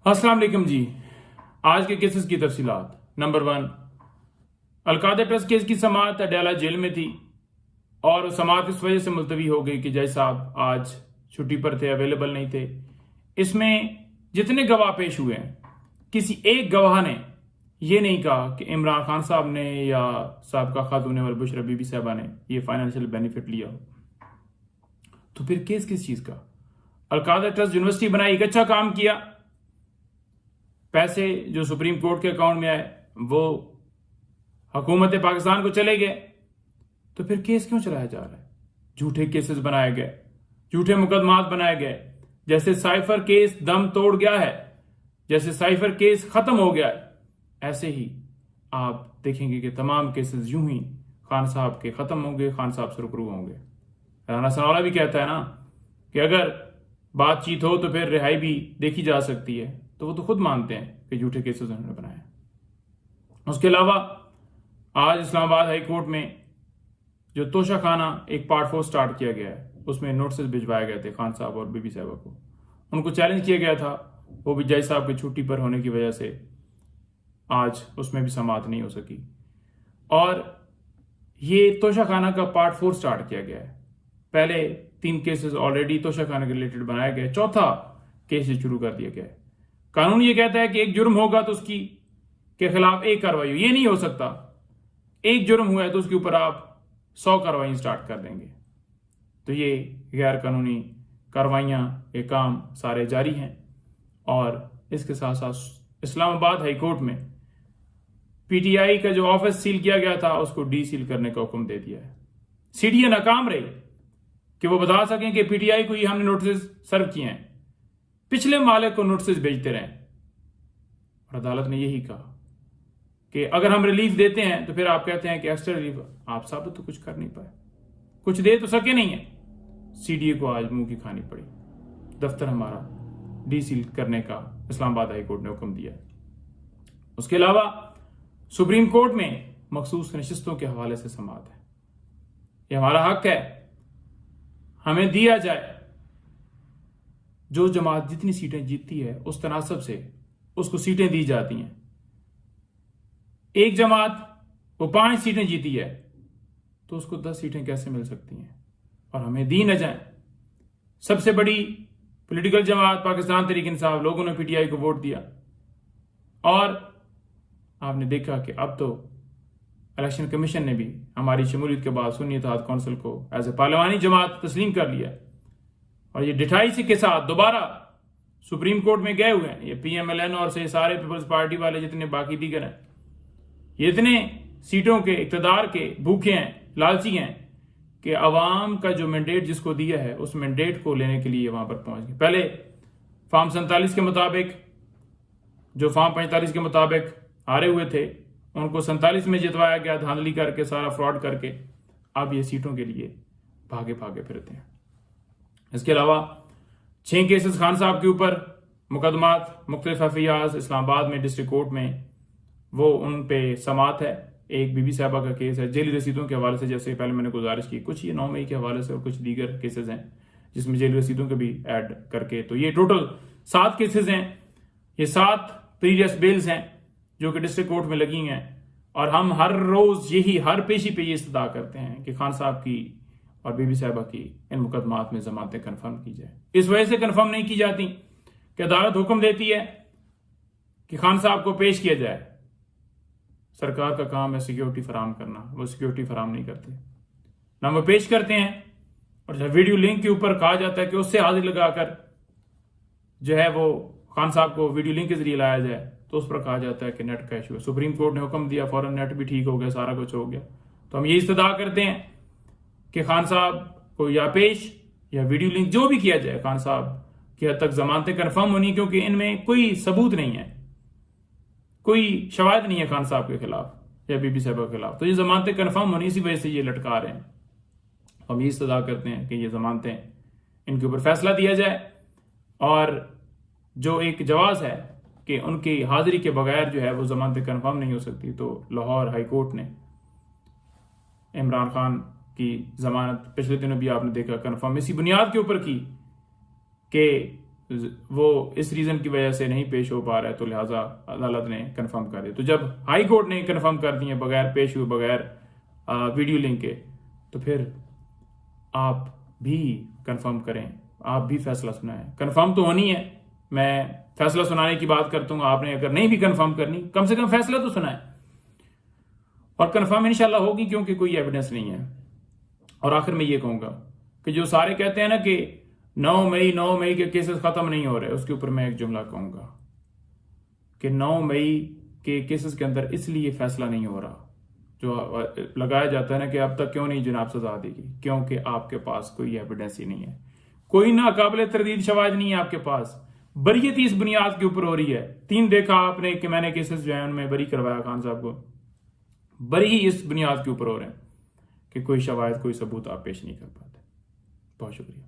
अस्सलाम वालेकुम जी। आज के केसेस की तफसीलात। नंबर 1, अलकायदा ट्रस्ट केस की समाअत अडयाला जेल में थी और समाअत इस वजह से मुलतवी हो गई कि जज साहब आज छुट्टी पर थे, अवेलेबल नहीं थे। इसमें जितने गवाह पेश हुए हैं, किसी एक गवाह ने यह नहीं कहा कि इमरान खान साहब ने या साबका खातून अमर बुशरा बीबी साहबा ने यह फाइनेंशियल बेनिफिट लिया हो। तो फिर केस किस चीज का? अलकायदा ट्रस्ट यूनिवर्सिटी बनाई, एक अच्छा काम किया, पैसे जो सुप्रीम कोर्ट के अकाउंट में आए वो हुकूमत पाकिस्तान को चले गए। तो फिर केस क्यों चलाया जा रहा है? झूठे केसेस बनाए गए, झूठे मुकदमात बनाए गए। जैसे साइफर केस दम तोड़ गया है, जैसे साइफर केस खत्म हो गया है, ऐसे ही आप देखेंगे कि तमाम केसेस यूं ही खान साहब के खत्म होंगे, खान साहब से रुकरू होंगे। राना सनावला भी कहता है ना कि अगर बातचीत हो तो फिर रिहाई भी देखी जा सकती है। तो वो तो खुद मानते हैं कि झूठे केसेस उन्होंने बनाए। उसके अलावा आज इस्लामाबाद हाई कोर्ट में जो तोशा खाना एक पार्ट 4 स्टार्ट किया गया है, उसमें नोटिस भिजवाए गए थे खान साहब और बीबी साहबा को। उनको चैलेंज किया गया था, वो भी जज साहब की छुट्टी पर होने की वजह से आज उसमें भी समाअत नहीं हो सकी। और ये तोशा खाना का पार्ट 4 स्टार्ट किया गया है। पहले 3 केसेस ऑलरेडी तोशा खाना के रिलेटेड बनाया गया, चौथा केस शुरू कर दिया गया है। कानून ये कहता है कि एक जुर्म होगा तो उसकी के खिलाफ एक कार्रवाई हो। ये नहीं हो सकता एक जुर्म हुआ है तो उसके ऊपर आप 100 कार्रवाई स्टार्ट कर देंगे। तो ये गैर कानूनी कार्रवाइयां, ये काम सारे जारी हैं। और इसके साथ साथ इस्लामाबाद हाई कोर्ट में पीटीआई का जो ऑफिस सील किया गया था उसको डी सील करने का हुक्म दे दिया है। सीडीए नाकाम रही कि वो बता सकें कि पीटीआई को ये हमने नोटिस सर्व किए हैं, पिछले मालिक को नोटिस भेजते रहें। और अदालत ने यही कहा कि अगर हम रिलीफ देते हैं तो फिर आप कहते हैं कि एक्स्ट्रा रिलीफ, आप साबित तो कुछ कर नहीं पाए, कुछ दे तो सके नहीं है। सीडीए को आज मुंह की खानी पड़ी। दफ्तर हमारा डी सील करने का इस्लामाबाद हाई कोर्ट ने हुक्म दिया। उसके अलावा सुप्रीम कोर्ट में मखसूस नशिस्तों के हवाले से समाअत है। यह हमारा हक है, हमें दिया जाए। जो जमात जितनी सीटें जीतती है उस तनासब से उसको सीटें दी जाती हैं। एक जमात वो 5 सीटें जीती है तो उसको 10 सीटें कैसे मिल सकती हैं और हमें दी न जाए? सबसे बड़ी पॉलिटिकल जमात पाकिस्तान तहरीक इंसाफ, लोगों ने पीटीआई को वोट दिया और आपने देखा कि अब तो इलेक्शन कमीशन ने भी हमारी शमूलियत के बाद सुन्नी इत्तेहाद काउंसिल को एज ए पार्लिमानी जमात तस्लीम कर लिया और ये डिठाई के साथ दोबारा सुप्रीम कोर्ट में गए हुए हैं। ये पीएमएलएन और से सारे पीपल्स पार्टी वाले जितने बाकी दीगर हैं, ये इतने सीटों के इक्तदार के भूखे हैं, लालची हैं कि अवाम का जो मैंडेट जिसको दिया है उस मैंडेट को लेने के लिए वहां पर पहुंच गए। पहले फॉर्म 47 के मुताबिक, जो फॉर्म 45 के मुताबिक हारे हुए थे, उनको 47 में जितवाया गया, धांधली करके, सारा फ्रॉड करके। अब ये सीटों के लिए भागे भागे फिरते हैं। इसके अलावा 6 केसेस खान साहब के ऊपर मुकदमात मुख्तलिफ एफआईआर इस्लामाबाद में डिस्ट्रिक्ट कोर्ट में, वो उन पे समाअत है। एक बीबी साहबा का केस है जेली रसीदों के हवाले से, जैसे पहले मैंने गुजारिश की, कुछ ये 9 मई के हवाले से और कुछ दीगर केसेस हैं जिसमें जेली रसीदों के भी ऐड करके, तो ये टोटल 7 केसेस हैं। ये 7 प्रीवियस बेल्स हैं जो कि डिस्ट्रिक्ट कोर्ट में लगी हैं। और हम हर रोज यही हर पेशी पे ये इस्तदा करते हैं कि खान साहब की और बीबी साहबा की इन मुकदमात में जमानतें कन्फर्म की जाए। इस वजह से कन्फर्म नहीं की जाती कि अदालत हुक्म देती है कि खान साहब को पेश किया जाए। सरकार का काम है सिक्योरिटी फराम करना, वो सिक्योरिटी फराम नहीं करते, ना वो पेश करते हैं। और जब वीडियो लिंक के ऊपर कहा जाता है कि उससे हाजिर लगाकर जो है वो खान साहब को वीडियो लिंक के जरिए लाया जाए, तो उस पर कहा जाता है कि नेट का इशू है। सुप्रीम कोर्ट ने हुक्म दिया, फौरन नेट भी ठीक हो गया, सारा कुछ हो गया। तो हम ये इस्तदा करते हैं कि खान साहब को या पेश या वीडियो लिंक जो भी किया जाए, खान साहब की हद तक जमानतें कन्फर्म होनी, क्योंकि इनमें कोई सबूत नहीं है, कोई शवाहिद नहीं है खान साहब के खिलाफ या बीबी साहबा के खिलाफ। तो ये जमानतें कन्फर्म होनी, इसी वजह से ये लटका रहे हैं। हम ये इस्तदा करते हैं कि ये जमानतें, इनके ऊपर फैसला दिया जाए। और जो एक जवाज है कि उनकी हाजिरी के बगैर जो है वो जमानतें कन्फर्म नहीं हो सकती, तो लाहौर हाई कोर्ट ने इमरान खान की जमानत पिछले दिनों भी आपने देखा कन्फर्म इसी बुनियाद के ऊपर की कि वो इस रीजन की वजह से नहीं पेश हो पा रहा है, तो लिहाजा अदालत ने कंफर्म कर दिया। तो जब हाई कोर्ट ने कंफर्म कर दिए बगैर पेश हुए, बगैर वीडियो लिंक के, तो फिर आप भी कंफर्म करें, आप भी फैसला सुनाएं। कंफर्म तो होनी है, मैं फैसला सुनाने की बात करता हूं, आपने अगर नहीं भी कंफर्म करनी, कम से कम फैसला तो सुनाएं। और कंफर्म इंशाल्लाह होगी, क्योंकि कोई एविडेंस नहीं है। और आखिर में ये कहूंगा कि जो सारे कहते हैं ना कि 9 मई के केसेस खत्म नहीं हो रहे, उसके ऊपर मैं एक जुमला कहूंगा कि 9 मई के केसेस के अंदर इसलिए फैसला नहीं हो रहा, जो लगाया जाता है ना कि अब तक क्यों नहीं जनाब सजा देगी, क्योंकि आपके पास कोई एविडेंस ही नहीं है, कोई नाकाबिले तरदीद शवाहिद नहीं है आपके पास। बरीयत इस बुनियाद के ऊपर हो रही है। 3 देखा आपने कि मैंने केसेस जो है उनमें बरी करवाया खान साहब को, बरी ही इस बुनियाद के ऊपर हो रहे हैं कि कोई शवाहिद, कोई सबूत आप पेश नहीं कर पाते। बहुत शुक्रिया।